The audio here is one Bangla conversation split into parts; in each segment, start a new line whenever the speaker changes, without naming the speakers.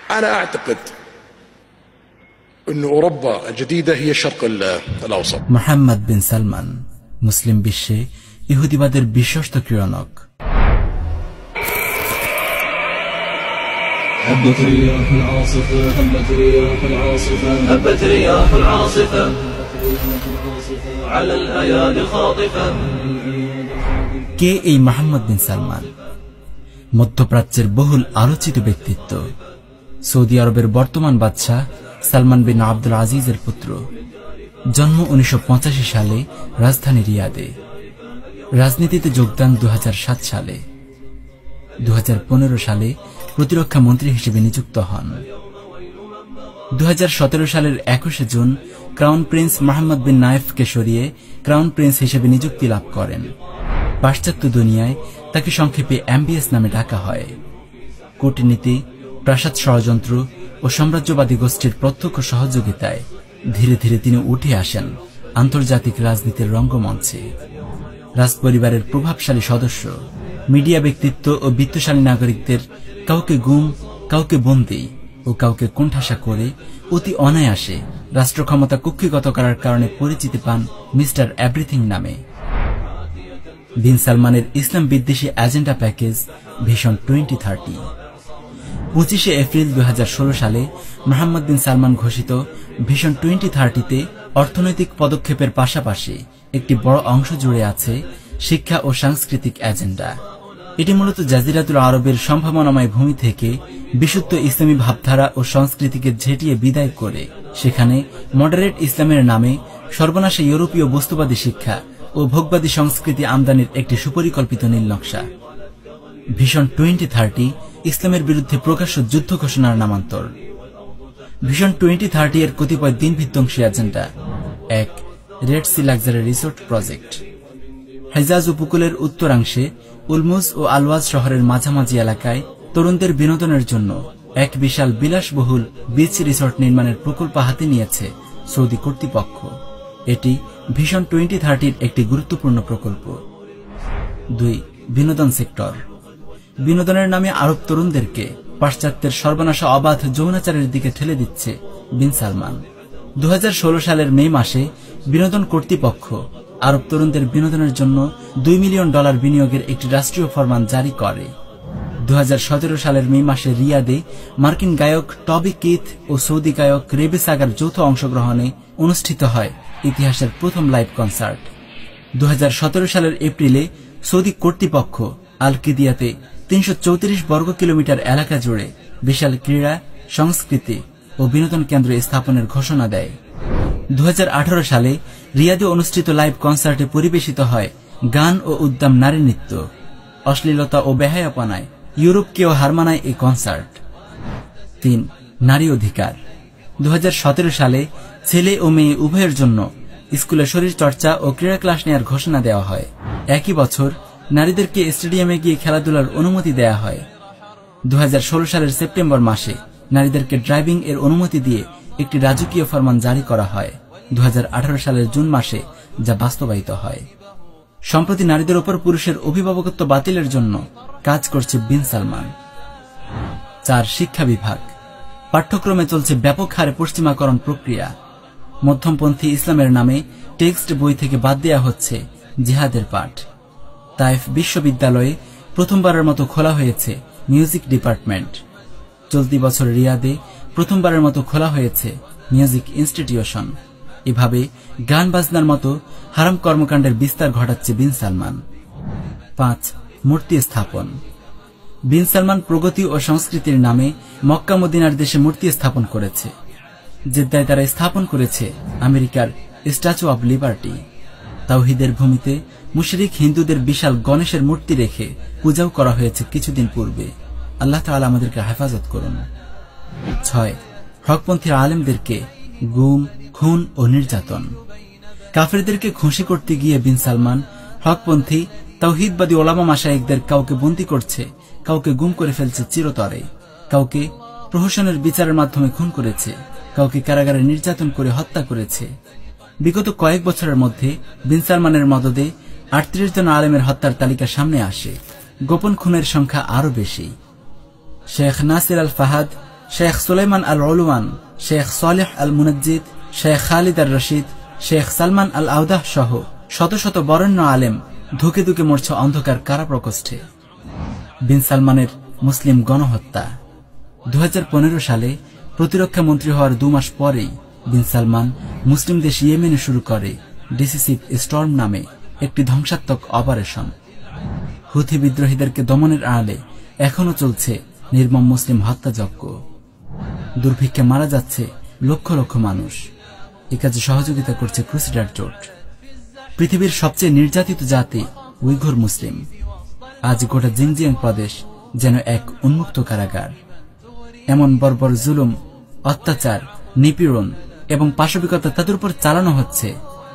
أنا أعتقد أن أوروبا الجديدة هي الشرق الأوسط.
মোহাম্মদ বিন সালমান মুসলিম বিশ্বে ইহুদিবাদের বিশ্বস্ত ক্রীড়নক।
هبت رياح العاصفة هبت رياح العاصفة هبت رياح العاصفة على الأيادي خاطفة।
কে এই মোহাম্মদ বিন সালমান? মধ্যপ্রাচ্যের বহুল আলোচিত ব্যক্তিত্ব, সৌদি আরবের বর্তমান বাদশাহ সালমান বিন আব্দুল আজিজের পুত্র। জন্ম 1985 সালে রাজধানী রিয়াদে। রাজনীতিতে যোগদান 2007 সালে। 2015 সালে প্রতিরক্ষা মন্ত্রী হিসেবে নিযুক্ত হন। 2017 সালের 21 জুন ক্রাউন প্রিন্স মোহাম্মদ বিন নায়েফকে সরিয়ে ক্রাউন প্রিন্স হিসেবে নিযুক্তি লাভ করেন। পাশ্চাত্য দুনিয়ায় তাকে সংক্ষেপে MBS নামে ডাকা হয়। কূটনীতি, প্রাসাদ ষড়যন্ত্র ও সাম্রাজ্যবাদী গোষ্ঠীর প্রত্যক্ষ সহযোগিতায় ধীরে ধীরে তিনি উঠে আসেন আন্তর্জাতিক রাজনীতির রঙ্গমঞ্চে। রাজপরিবারের প্রভাবশালী সদস্য, মিডিয়া ব্যক্তিত্ব ও বিত্তশালী নাগরিকদের কাউকে গুম, কাউকে বন্দী ও কাউকে কোণঠাসা করে অতি অনায়াসে রাষ্ট্র ক্ষমতা কুক্ষিগত করার কারণে পরিচিতি পান মিস্টার এভরিথিং নামে। বিন সালমানের ইসলাম বিদ্বেষী এজেন্ডা প্যাকেজ ভিশন 2030। 25 এপ্রিল 2016 সালে মোহাম্মদ বিন সালমান ঘোষিত ভিশন 2030-তে অর্থনৈতিক পদক্ষেপের পাশাপাশি একটি বড় অংশ জুড়ে আছে শিক্ষা ও সাংস্কৃতিক এজেন্ডা। এটি মূলত জাজিরাতুল আরবের সম্ভাবনাময় ভূমি থেকে বিশুদ্ধ ইসলামী ভাবধারা ও সংস্কৃতিকে ঝেঁটিয়ে বিদায় করে সেখানে মডারেট ইসলামের নামে সর্বনাশে ইউরোপীয় বস্তুবাদী শিক্ষা ও ভোগবাদী সংস্কৃতি আমদানির একটি সুপরিকল্পিত নীলনকশা। ভিশন 2030 ইসলামের বিরুদ্ধে প্রকাশ্য যুদ্ধ ঘোষণার নামান্তর। ভিশন 2030 এর কতিপয় দিনভিত্তিক agenda: 1. Red Sea luxury resort project. Hejaz উপকূলের উত্তরাংশে উলমুজ ও আলওয়াজ শহরের মাঝামাঝি এলাকায় তরুণদের বিনোদনের জন্য এক বিশাল বিলাসবহুল বিচ রিসোর্ট নির্মাণের প্রকল্প হাতে নিয়েছে সৌদি কর্তৃপক্ষ। এটি ভিশন 2030-র একটি গুরুত্বপূর্ণ প্রকল্প। 2. বিনোদন সেক্টর। বিনোদনের নামে আরব তরুণদেরকে পাশ্চাত্যের সর্বনাশা অবাধ যৌনাচারের দিকে ঠেলে দিচ্ছে বিন সালমান। 2016 সালের মে মাসে বিনোদন কর্তৃপক্ষ আরব তরুণদের বিনোদনের জন্য $2 মিলিয়ন বিনিয়োগের একটি রাষ্ট্রীয় ফরমান জারি করে। 2017 সালের মে মাসে রিয়াদে মার্কিন গায়ক টবি কিথ ও সৌদি গায়ক রেবে সাগার যৌথ অংশগ্রহণে অনুষ্ঠিত হয় ইতিহাসের প্রথম লাইভ কনসার্ট। 2017 সালের এপ্রিলে সৌদি কর্তৃপক্ষ আল কিদিয়াতে 334 বর্গ কিলোমিটার এলাকা জুড়ে বিশাল ক্রীড়া, সংস্কৃতি ও বিনোদন কেন্দ্র স্থাপনের ঘোষণা দেয়। 2018 সালে রিয়াদে অনুষ্ঠিত লাইভ কনসার্টে পরিবেশিত হয় গান ও উদ্দাম নারী নৃত্য। অশ্লীলতা ও বেহায়াপনায় ইউরোপকেও হার মানায় এই কনসার্ট। 3. নারী অধিকার। 2017 সালে ছেলে ও মেয়ে উভয়ের জন্য স্কুলে শরীর চর্চা ও ক্রীড়া ক্লাস নেওয়ার ঘোষণা দেওয়া হয়। একই বছর নারীদেরকে স্টেডিয়ামে গিয়ে খেলাধুলার অনুমতি দেওয়া হয়। 2016 সালের সেপ্টেম্বর মাসে নারীদেরকে ড্রাইভিং এর অনুমতি দিয়ে একটি রাজকীয় ফরমান জারি করা হয়। 2018 সালের জুন মাসে যা বাস্তবায়িত হয়। সম্প্রতি নারীদের উপর পুরুষের অভিভাবকত্ব বাতিলের জন্য কাজ করছে বিন সালমান। 4. শিক্ষা বিভাগ। পাঠ্যক্রমে চলছে ব্যাপক হারে পশ্চিমাকরণ প্রক্রিয়া। মধ্যমপন্থী ইসলামের নামে টেক্সট বই থেকে বাদ দেওয়া হচ্ছে জিহাদের পাঠ। তাইফ বিশ্ববিদ্যালয়ে প্রথমবারের মতো খোলা হয়েছে মিউজিক ডিপার্টমেন্ট। চলতি বছর রিয়াদে প্রথমবারের মতো খোলা হয়েছে মিউজিক ইনস্টিটিউশন। এভাবে গান বাজনার মতো হারাম কর্মকাণ্ডের বিস্তার ঘটাচ্ছে বিন সালমান। 5. মূর্তি স্থাপন। বিন সালমান প্রগতি ও সংস্কৃতির নামে মক্কা মদিনার দেশে মূর্তি স্থাপন করেছে। জেদ্দায় তারা স্থাপন করেছে আমেরিকার স্ট্যাচু অব লিবার্টি। তাওহীদের ভূমিতে মুশরিক হিন্দুদের বিশাল গণেশের মূর্তি রেখে পূজাও করা হয়েছে কিছুদিন পূর্বে। আল্লাহ তাআলা আমাদেরকে হেফাজত করুন। 6. হকপন্থী আলেমদেরকে গুম, খুন ও নির্যাতন। কাফেরদেরকে খুশি করতে গিয়ে বিন সালমান হকপন্থী তাওহীদবাদী ওলামা মাশায়েখদের কাউকে বন্দী করছে, কাউকে গুম করে ফেলছে চিরতরে, কাউকে প্রহসনের বিচারের মাধ্যমে খুন করেছে, কাউকে কারাগারে নির্যাতন করে হত্যা করেছে। বিগত কয়েক বছরের মধ্যে বিন সালমানের মদদে 38 জন আলেমের হত্যার তালিকা সামনে আসে। গোপন খুনের সংখ্যা আরো বেশি। শেখ নাসির আল ফাহাদ, শেখ সুলাইমান আল উলওয়ান, শেখ সালেহ আল মুনাজ্জিদ, শেখ খালিদ আর রশিদ, শেখ সালমান আল আউদাহ সহ শত শত বরেণ্য আলেম ধুকে ধুকে মরছে অন্ধকার কারা প্রকোষ্ঠে। বিন সালমানের মুসলিম গণহত্যা। 2015 সালে প্রতিরক্ষা মন্ত্রী হওয়ার 2 মাস পরেই বিন সালমান মুসলিম দেশ ইয়েমেনে শুরু করে ডিসিসিভ স্টর্ম নামে একটি ধ্বংসাত্মক অপারেশন। হুথি বিদ্রোহীদেরকে দমনের আড়ালে এখনো চলছে নির্মম মুসলিম হত্যাযজ্ঞ। দুর্ভিক্ষে মারা যাচ্ছে লক্ষ লক্ষ মানুষ। এ কাজে সহযোগিতা করছে ক্রুসেডার জোট। পৃথিবীর সবচেয়ে নির্যাতিত জাতি উইঘুর মুসলিম। আজ গোটা জিনজিয়াং প্রদেশ যেন এক উন্মুক্ত কারাগার। এমন বর্বর জুলুম, অত্যাচার, নিপীড়ন এবং পাশবিকতা তাদের উপর চালানো হচ্ছে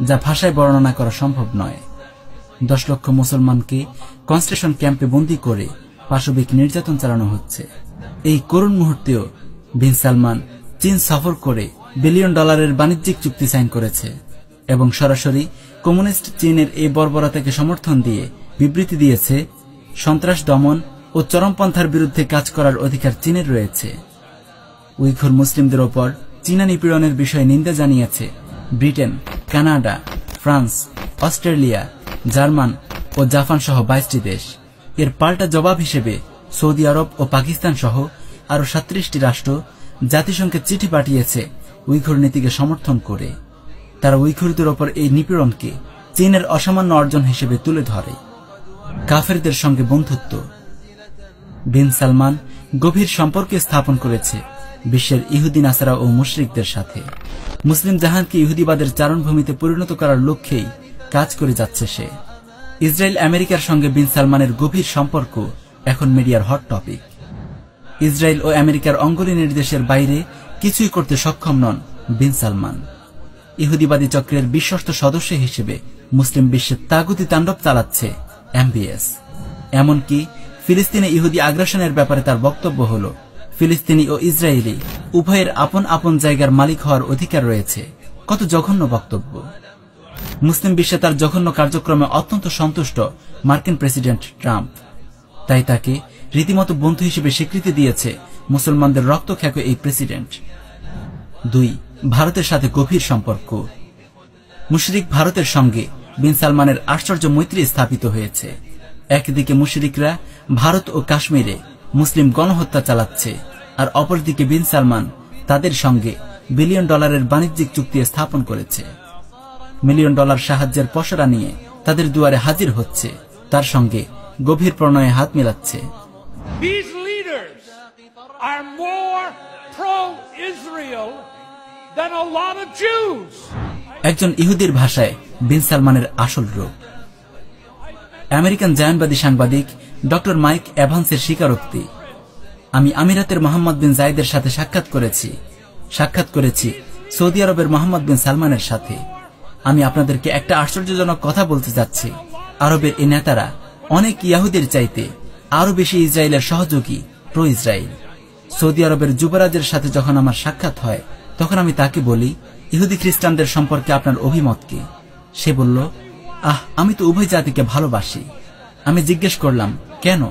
যা ভাষায় বর্ণনা করা সম্ভব নয়। 10 লক্ষ মুসলমানকে কনসেন্ট্রেশন ক্যাম্পে বন্দী করে পাশবিক নির্যাতন চালানো হচ্ছে। এই করুণ মুহূর্তেও বিন সালমান চীন সফর করে বিলিয়ন ডলারের বাণিজ্যিক চুক্তি সাইন করেছে এবং সরাসরি কমিউনিস্ট চীনের এই বর্বরতাকে সমর্থন দিয়ে বিবৃতি দিয়েছে সন্ত্রাস দমন ও চরমপন্থার বিরুদ্ধে কাজ করার অধিকার চীনের রয়েছে। উইঘুর মুসলিমদের ওপর চীনা নিপীড়নের বিষয়ে নিন্দা জানিয়েছে Britain, Canada, France, Australia, German ও জাপান সহ 22টি দেশ। এর পাল্টা জবাব হিসেবে সৌদি আরব ও পাকিস্তান সহ আরো 37টি রাষ্ট্র জাতিসংঘে চিঠি পাঠিয়েছে উইঘুর নীতিকে সমর্থন করে। তারা উইঘুরদের ওপর এই নিপীড়নকে চীনের অসামান্য অর্জন হিসেবে তুলে ধরে। কাফেরদের সঙ্গে বন্ধুত্ব। বিন সালমান গভীর সম্পর্ক স্থাপন করেছে বিশ্বের ইহুদি, নাসারা ও মুশরিকদের সাথে। মুসলিম জাহানকে ইহুদিবাদের চারণভূমিতে পরিণত করার লক্ষ্যেই কাজ করে যাচ্ছে সে। ইসরায়েল আমেরিকার সঙ্গে বিন সালমানের গভীর সম্পর্ক এখন মিডিয়ার হট টপিক। ইসরায়েল ও আমেরিকার অঙ্গুলি নির্দেশের বাইরে কিছুই করতে সক্ষম নন বিন সালমান। ইহুদিবাদী চক্রের বিশ্বস্ত সদস্য হিসেবে মুসলিম বিশ্বে তাগুতি তাণ্ডব চালাচ্ছে এমবিএস। এমনকি ফিলিস্তিনে ইহুদি আগ্রাসনের ব্যাপারে তার বক্তব্য হল, ফিলিস্তিনি ও ইসরায়েলি উভয়ের আপন আপন জায়গার মালিক হওয়ার অধিকার রয়েছে। কত জঘন্য বক্তব্য! মুসলিম বিশ্বে তার জঘন্য কার্যক্রমে অত্যন্ত সন্তুষ্ট মার্কিন প্রেসিডেন্ট ট্রাম্প। তাই তাকে রীতিমতো বন্ধু হিসেবে স্বীকৃতি দিয়েছে মুসলমানদের রক্তখ্যাত এই প্রেসিডেন্ট। 2. ভারতের সাথে গভীর সম্পর্ক। মুশরিক ভারতের সঙ্গে বিন সালমানের আশ্চর্য মৈত্রী স্থাপিত হয়েছে। একদিকে মুশরিকরা ভারত ও কাশ্মীরে মুসলিম গণহত্যা চালাচ্ছে, আর অপরদিকে বিন সালমান তাদের সঙ্গে বিলিয়ন ডলারের বাণিজ্যিক চুক্তি স্থাপন করেছে। মিলিয়ন ডলার সাহায্যের পসরা নিয়ে তাদের দুয়ারে হাজির হচ্ছে, তার সঙ্গে গভীর প্রণয়ে হাত মেলাচ্ছে।
These leaders are more pro-Israel than a lot of Jews.
একজন ইহুদির ভাষায় বিন সালমানের আসল রূপ। আমেরিকান জায়নবাদী সাংবাদিক ডক্টর মাইক এভান্সের স্বীকারোক্তি, আমি আমিরাতের মোহাম্মদ বিন জায়েদের সাথে সাক্ষাৎ করেছি সৌদি আরবের মোহাম্মদ বিন সালমানের সাথে। আমি আপনাদেরকে একটা আশ্চর্যজনক কথা বলতে যাচ্ছি। আরবের এই নেতারা অনেক ইয়াহুদের চাইতে আরো বেশি ইসরায়েলের সহযোগী, প্রো ইসরায়েল। সৌদি আরবের যুবরাজের সাথে যখন আমার সাক্ষাৎ হয়, তখন আমি তাকে বলি, ইহুদি খ্রিস্টানদের সম্পর্কে আপনার অভিমত কি? সে বলল, আমি তো উভয় জাতিকে ভালোবাসি। আমি জিজ্ঞেস করলাম, কেন?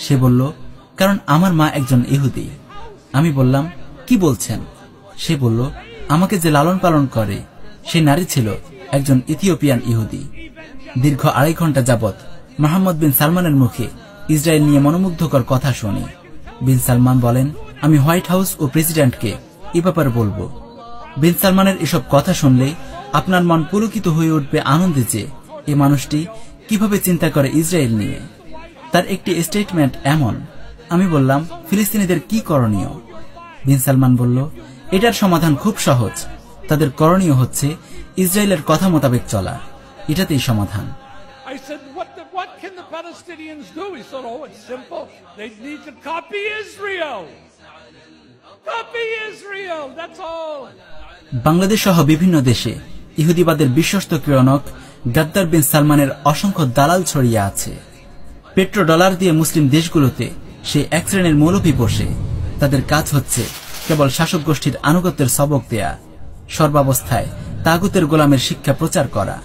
সে বলল, কারণ আমার মা একজন ইহুদি। আমি বললাম, কি বলছেন? সে বলল, আমাকে যে লালন পালন করে সে নারী ছিল একজন ইথিওপিয়ান ইহুদি। দীর্ঘ 2.5 ঘন্টা যাবৎ মোহাম্মদ বিন সালমানের মুখে ইসরায়েল নিয়ে মনোমুগ্ধকর কথা শুনি। বিন সালমান বলেন, আমি হোয়াইট হাউস ও প্রেসিডেন্টকে এ ব্যাপারে বলবো। বিন সালমানের এসব কথা শুনলে আপনার মন পুলকিত হয়ে উঠবে আনন্দে যে এই মানুষটি কিভাবে চিন্তা করে ইসরায়েল নিয়ে। তার একটি স্টেটমেন্ট এমন। আমি বললাম, ফিলিস্তিনিদের কি করণীয়? বিন সালমান বলল, এটার সমাধান খুব সহজ। তাদের করণীয় হচ্ছে ইসরায়েলের কথা মোতাবেক চলা। এটাতেই সমাধান।
I said, what can the Palestinians do? He said, it's simple. They need to copy Israel. Copy Israel, that's all.
Bangladesh সহ বিভিন্ন দেশে ইহুদিবাদের বিশ্বস্ত ক্রিয়নক গাদ্দার বিন সালমানের অসংখ্য দালাল ছড়িয়ে আছে। পেট্রো ডলার দিয়ে মুসলিম দেশগুলোতে সে এক শ্রেণীর মৌলভী বসে। তাদের কাজ হচ্ছে কেবল শাসক গোষ্ঠীর আনুগত্যের সবক দেয়া, সর্বাবস্থায় তাগুতের গোলামের শিক্ষা প্রচার করা,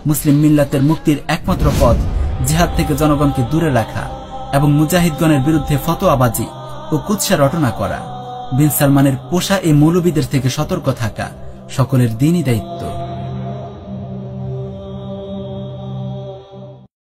মুসলিম মিল্লাতের মুক্তির একমাত্র পথ জিহাদ থেকে জনগণকে দূরে রাখা এবং মুজাহিদগণের বিরুদ্ধে ফতোয়াবাজি ও কুৎসা রটনা করা। বিন সালমানের পোষা এই মৌলবীদের থেকে সতর্ক থাকা সকলের দিনই দায়িত্ব।